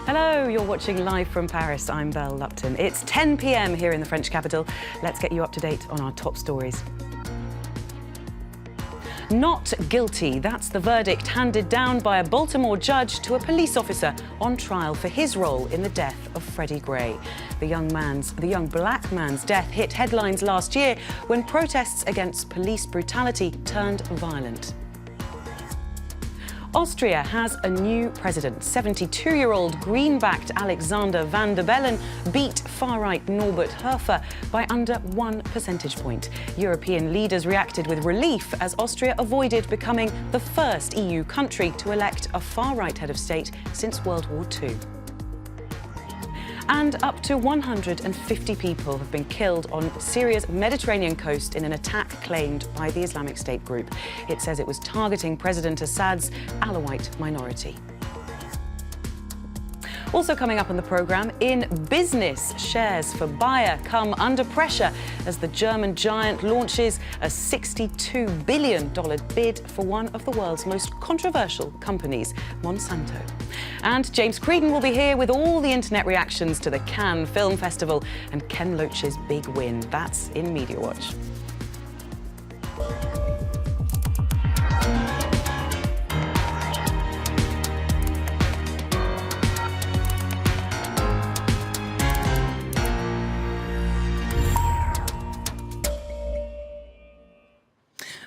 Hello, you're watching live from Paris. I'm Belle Lupton. It's 10 p.m. here in the French capital. Let's get you up to date on our top stories. Not guilty. That's the verdict handed down by a Baltimore judge to a police officer on trial for his role in the death of Freddie Gray. The young black man's death hit headlines last year when protests against police brutality turned violent. Austria has a new president. 72-year-old green-backed Alexander Van der Bellen beat far-right Norbert Hofer by under 1 percentage point. European leaders reacted with relief as Austria avoided becoming the first EU country to elect a far-right head of state since World War II. And up to 150 people have been killed on Syria's Mediterranean coast in an attack claimed by the Islamic State group. It says it was targeting President Assad's Alawite minority. Also coming up on the programme, in business, shares for Bayer come under pressure as the German giant launches a $62 billion bid for one of the world's most controversial companies, Monsanto. And James Creedon will be here with all the internet reactions to the Cannes Film Festival and Ken Loach's big win. That's in Media Watch.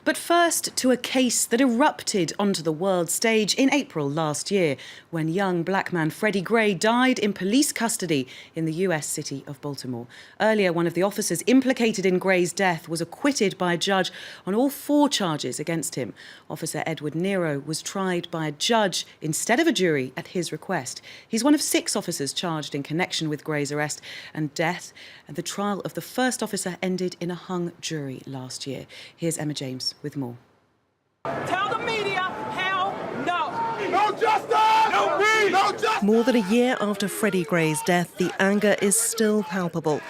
But first, to a case that erupted onto the world stage in April last year, when young black man Freddie Gray died in police custody in the US city of Baltimore. Earlier, one of the officers implicated in Gray's death was acquitted by a judge on all 4 charges against him. Officer Edward Nero was tried by a judge instead of a jury at his request. He's one of 6 officers charged in connection with Gray's arrest and death, and the trial of the first officer ended in a hung jury last year. Here's Emma James with more. Tell the media, hell no. No justice! No peace! No justice! More than a year after Freddie Gray's death, the anger is still palpable.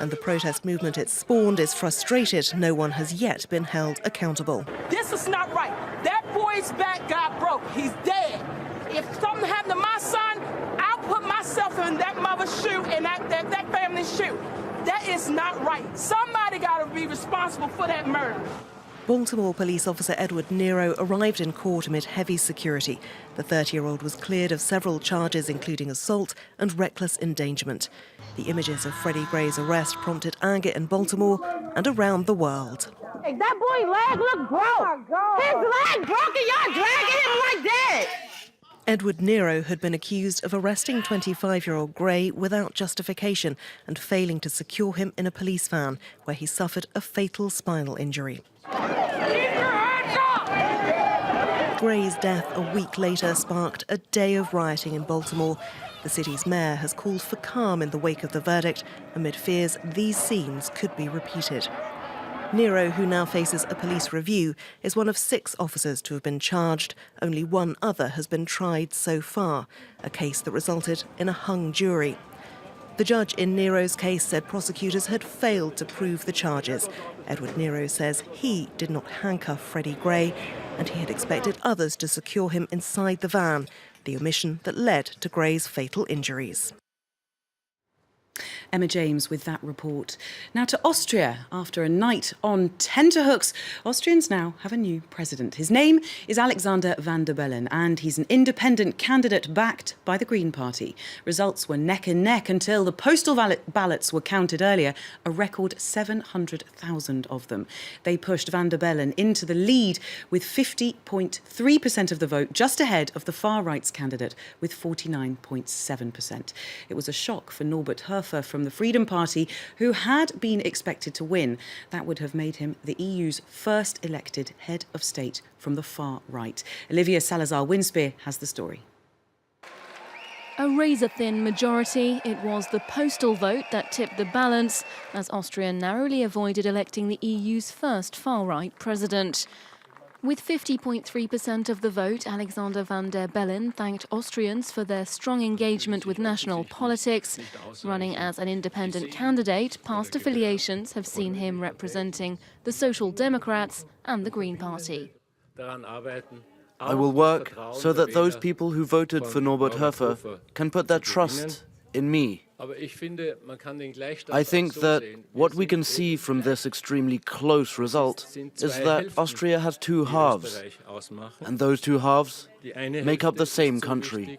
And the protest movement it spawned is frustrated. No one has yet been held accountable. This is not right. That boy's back got broke. He's dead. If something happened to my son, I'll put myself in that mother's shoe and that family's shoe. That is not right. Somebody got to be responsible for that murder. Baltimore police officer Edward Nero arrived in court amid heavy security. The 30-year-old was cleared of several charges, including assault and reckless endangerment. The images of Freddie Gray's arrest prompted anger in Baltimore and around the world. Hey, that boy's leg look broke. His leg broke and y'all dragging him like that. Edward Nero had been accused of arresting 25-year-old Gray without justification and failing to secure him in a police van, where he suffered a fatal spinal injury. Gray's death a week later sparked a day of rioting in Baltimore. The city's mayor has called for calm in the wake of the verdict, amid fears these scenes could be repeated. Nero, who now faces a police review, is one of 6 officers to have been charged. Only 1 other has been tried so far, a case that resulted in a hung jury. The judge in Nero's case said prosecutors had failed to prove the charges. Edward Nero says he did not handcuff Freddie Gray, and he had expected others to secure him inside the van, the omission that led to Gray's fatal injuries. Emma James with that report. Now to Austria. After a night on tenterhooks, Austrians now have a new president. His name is Alexander Van der Bellen, and he's an independent candidate backed by the Green Party. Results were neck and neck until the postal ballots were counted earlier, a record 700,000 of them. They pushed Van der Bellen into the lead with 50.3% of the vote, just ahead of the far-right's candidate with 49.7%. It was a shock for Norbert Hofer from the Freedom Party, who had been expected to win. That would have made him the EU's first elected head of state from the far right. Olivia Salazar-Winspear has the story. A razor-thin majority. It was the postal vote that tipped the balance, as Austria narrowly avoided electing the EU's first far-right president. With 50.3% of the vote, Alexander Van der Bellen thanked Austrians for their strong engagement with national politics. Running as an independent candidate, past affiliations have seen him representing the Social Democrats and the Green Party. I will work so that those people who voted for Norbert Hofer can put their trust in me. I think that what we can see from this extremely close result is that Austria has two halves, and those two halves make up the same country.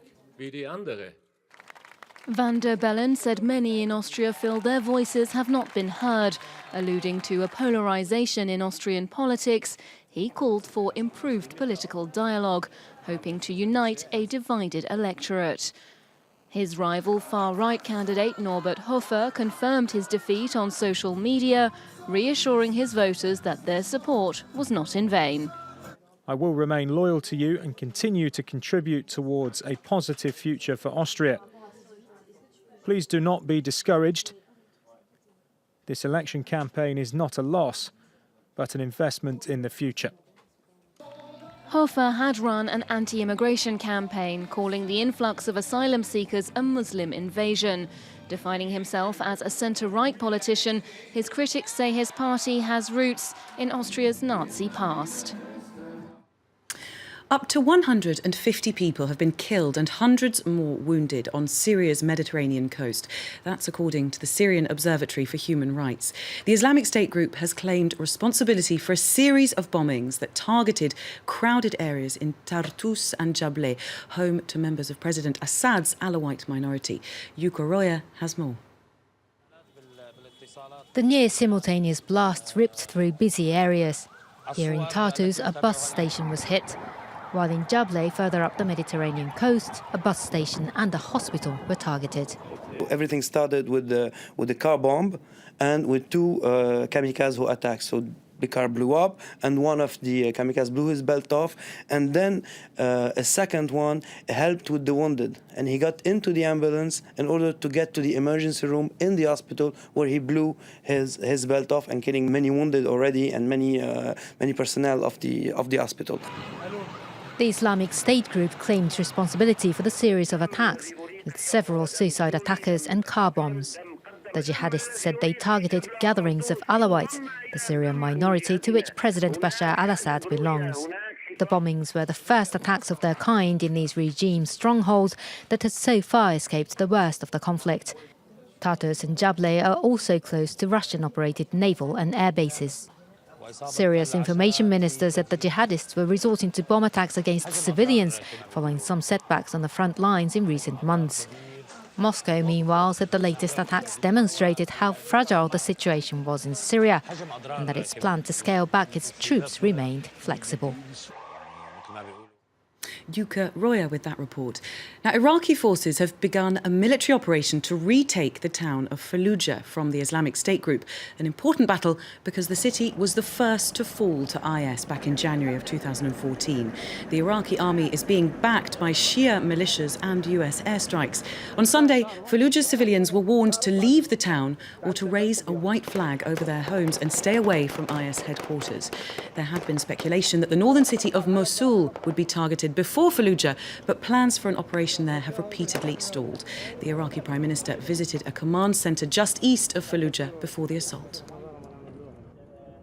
Van der Bellen said many in Austria feel their voices have not been heard, alluding to a polarisation in Austrian politics. He called for improved political dialogue, hoping to unite a divided electorate. His rival far-right candidate Norbert Hofer confirmed his defeat on social media, reassuring his voters that their support was not in vain. I will remain loyal to you and continue to contribute towards a positive future for Austria. Please do not be discouraged. This election campaign is not a loss, but an investment in the future. Hofer had run an anti-immigration campaign, calling the influx of asylum seekers a Muslim invasion. Defining himself as a centre-right politician, his critics say his party has roots in Austria's Nazi past. Up to 150 people have been killed and hundreds more wounded on Syria's Mediterranean coast. That's according to the Syrian Observatory for Human Rights. The Islamic State group has claimed responsibility for a series of bombings that targeted crowded areas in Tartus and Jableh, home to members of President Assad's Alawite minority. Yuka Roya has more. The near-simultaneous blasts ripped through busy areas. Here in Tartus, a bus station was hit, while in Jableh, further up the Mediterranean coast, a bus station and a hospital were targeted. Everything started with the car bomb and with two kamikaze attacks. So the car blew up, and one of the kamikaze blew his belt off, and then a second one helped with the wounded, and he got into the ambulance in order to get to the emergency room in the hospital, where he blew his belt off and killing many wounded already and many personnel of the hospital. The Islamic State group claimed responsibility for the series of attacks, with several suicide attackers and car bombs. The jihadists said they targeted gatherings of Alawites, the Syrian minority to which President Bashar al-Assad belongs. The bombings were the first attacks of their kind in these regime strongholds that had so far escaped the worst of the conflict. Tartus and Jableh are also close to Russian-operated naval and air bases. Syria's information minister said the jihadists were resorting to bomb attacks against civilians, following some setbacks on the front lines in recent months. Moscow, meanwhile, said the latest attacks demonstrated how fragile the situation was in Syria, and that its plan to scale back its troops remained flexible. Yuka Roya with that report. Now, Iraqi forces have begun a military operation to retake the town of Fallujah from the Islamic State group, an important battle because the city was the first to fall to IS back in January of 2014. The Iraqi army is being backed by Shia militias and US airstrikes. On Sunday, Fallujah civilians were warned to leave the town or to raise a white flag over their homes and stay away from IS headquarters. There had been speculation that the northern city of Mosul would be targeted before Fallujah, but plans for an operation there have repeatedly stalled. The Iraqi Prime Minister visited a command centre just east of Fallujah before the assault.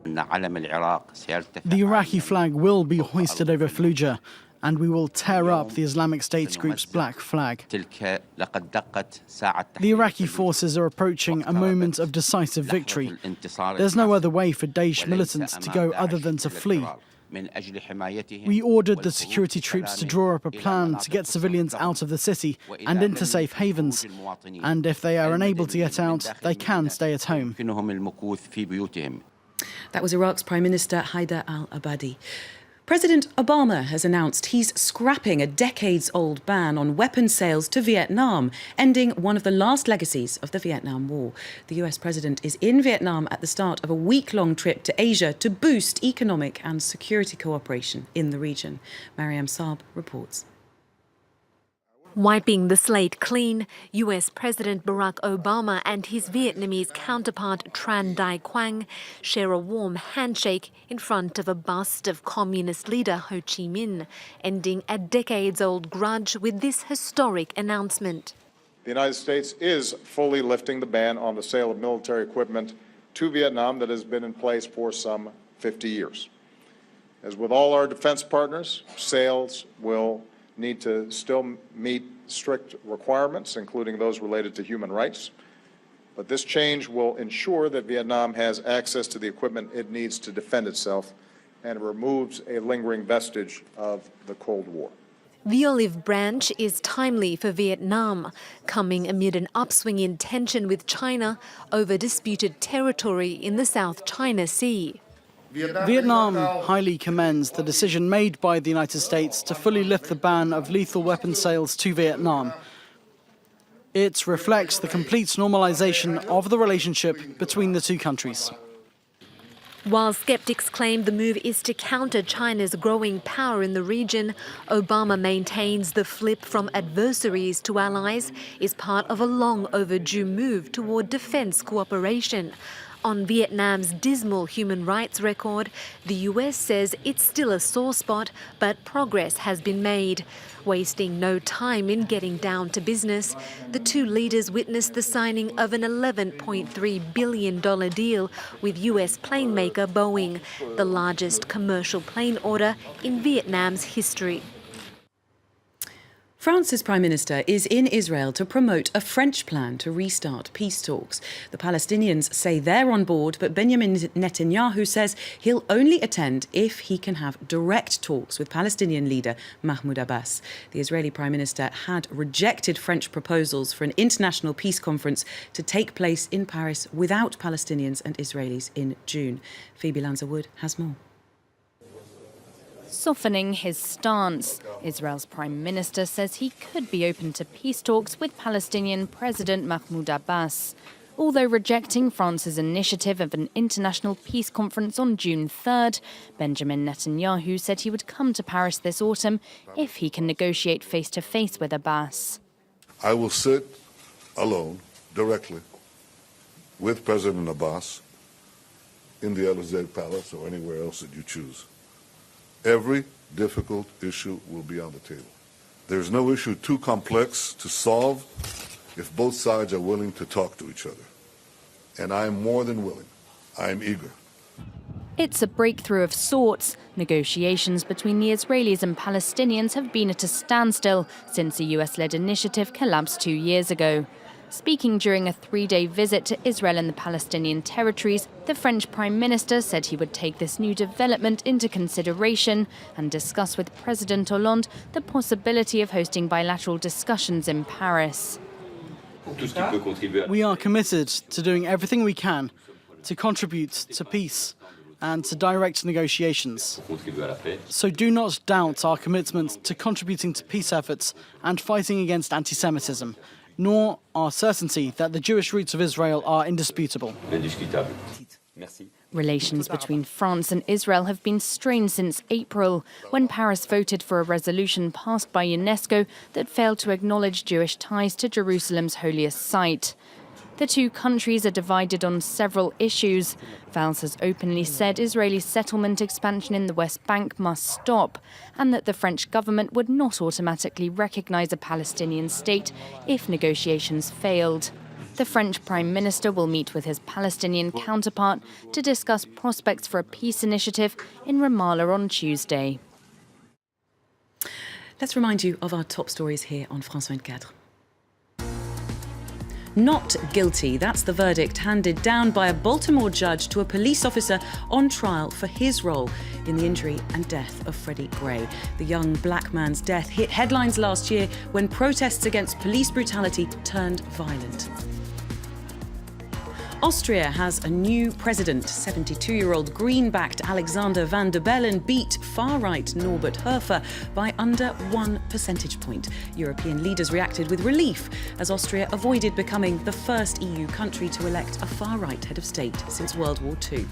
The Iraqi flag will be hoisted over Fallujah, and we will tear up the Islamic State group's black flag. The Iraqi forces are approaching a moment of decisive victory. There's no other way for Daesh militants to go other than to flee. We ordered the security troops to draw up a plan to get civilians out of the city and into safe havens. And if they are unable to get out, they can stay at home. That was Iraq's Prime Minister Haider al-Abadi. President Obama has announced he's scrapping a decades-old ban on weapons sales to Vietnam, ending one of the last legacies of the Vietnam War. The US president is in Vietnam at the start of a week-long trip to Asia to boost economic and security cooperation in the region. Mariam Saab reports. Wiping the slate clean, US President Barack Obama and his Vietnamese counterpart Tran Dai Quang share a warm handshake in front of a bust of communist leader Ho Chi Minh, ending a decades-old grudge with this historic announcement. The United States is fully lifting the ban on the sale of military equipment to Vietnam that has been in place for some 50 years. As with all our defense partners, sales will need to still meet strict requirements, including those related to human rights. But this change will ensure that Vietnam has access to the equipment it needs to defend itself and removes a lingering vestige of the Cold War. The olive branch is timely for Vietnam, coming amid an upswing in tension with China over disputed territory in the South China Sea. Vietnam highly commends the decision made by the United States to fully lift the ban of lethal weapon sales to Vietnam. It reflects the complete normalization of the relationship between the two countries. While skeptics claim the move is to counter China's growing power in the region, Obama maintains the flip from adversaries to allies is part of a long overdue move toward defense cooperation. On Vietnam's dismal human rights record, the US says it's still a sore spot, but progress has been made. Wasting no time in getting down to business, the two leaders witnessed the signing of an $11.3 billion deal with US plane maker Boeing, the largest commercial plane order in Vietnam's history. France's Prime Minister is in Israel to promote a French plan to restart peace talks. The Palestinians say they're on board, but Benjamin Netanyahu says he'll only attend if he can have direct talks with Palestinian leader Mahmoud Abbas. The Israeli Prime Minister had rejected French proposals for an international peace conference to take place in Paris without Palestinians and Israelis in June. Phoebe Lanza-Wood has more. Softening his stance, Israel's Prime Minister says he could be open to peace talks with Palestinian President Mahmoud Abbas. Although rejecting France's initiative of an international peace conference on June 3rd, Benjamin Netanyahu said he would come to Paris this autumn if he can negotiate face-to-face with Abbas. I will sit alone, directly, with President Abbas in the Elysee Palace or anywhere else that you choose. Every difficult issue will be on the table. There's no issue too complex to solve if both sides are willing to talk to each other. And I am more than willing. I am eager. It's a breakthrough of sorts. Negotiations between the Israelis and Palestinians have been at a standstill since a US-led initiative collapsed 2 years ago. Speaking during a 3-day visit to Israel and the Palestinian territories, the French Prime Minister said he would take this new development into consideration and discuss with President Hollande the possibility of hosting bilateral discussions in Paris. We are committed to doing everything we can to contribute to peace and to direct negotiations. So do not doubt our commitment to contributing to peace efforts and fighting against anti-Semitism, nor our certainty that the Jewish roots of Israel are indisputable. Relations between France and Israel have been strained since April, when Paris voted for a resolution passed by UNESCO that failed to acknowledge Jewish ties to Jerusalem's holiest site. The two countries are divided on several issues. Valls has openly said Israeli settlement expansion in the West Bank must stop, and that the French government would not automatically recognise a Palestinian state if negotiations failed. The French Prime Minister will meet with his Palestinian counterpart to discuss prospects for a peace initiative in Ramallah on Tuesday. Let's remind you of our top stories here on France 24. Not guilty. That's the verdict handed down by a Baltimore judge to a police officer on trial for his role in the injury and death of Freddie Gray. The young black man's death hit headlines last year when protests against police brutality turned violent. Austria has a new president. 72-year-old Green-backed Alexander Van der Bellen beat far-right Norbert Hofer by under 1 percentage point. European leaders reacted with relief as Austria avoided becoming the first EU country to elect a far-right head of state since World War II.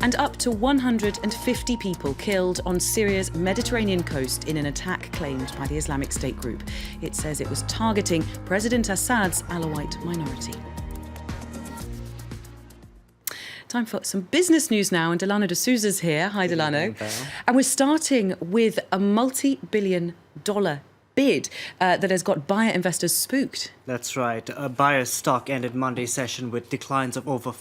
And up to 150 people killed on Syria's Mediterranean coast in an attack claimed by the Islamic State group. It says it was targeting President Assad's Alawite minority. Time for some business news now, and Delano de Souza's here. Hi, Delano. And we're starting with a multi-billion-dollar bid that has got buyer investors spooked. That's right. A buyer's stock ended Monday's session with declines of over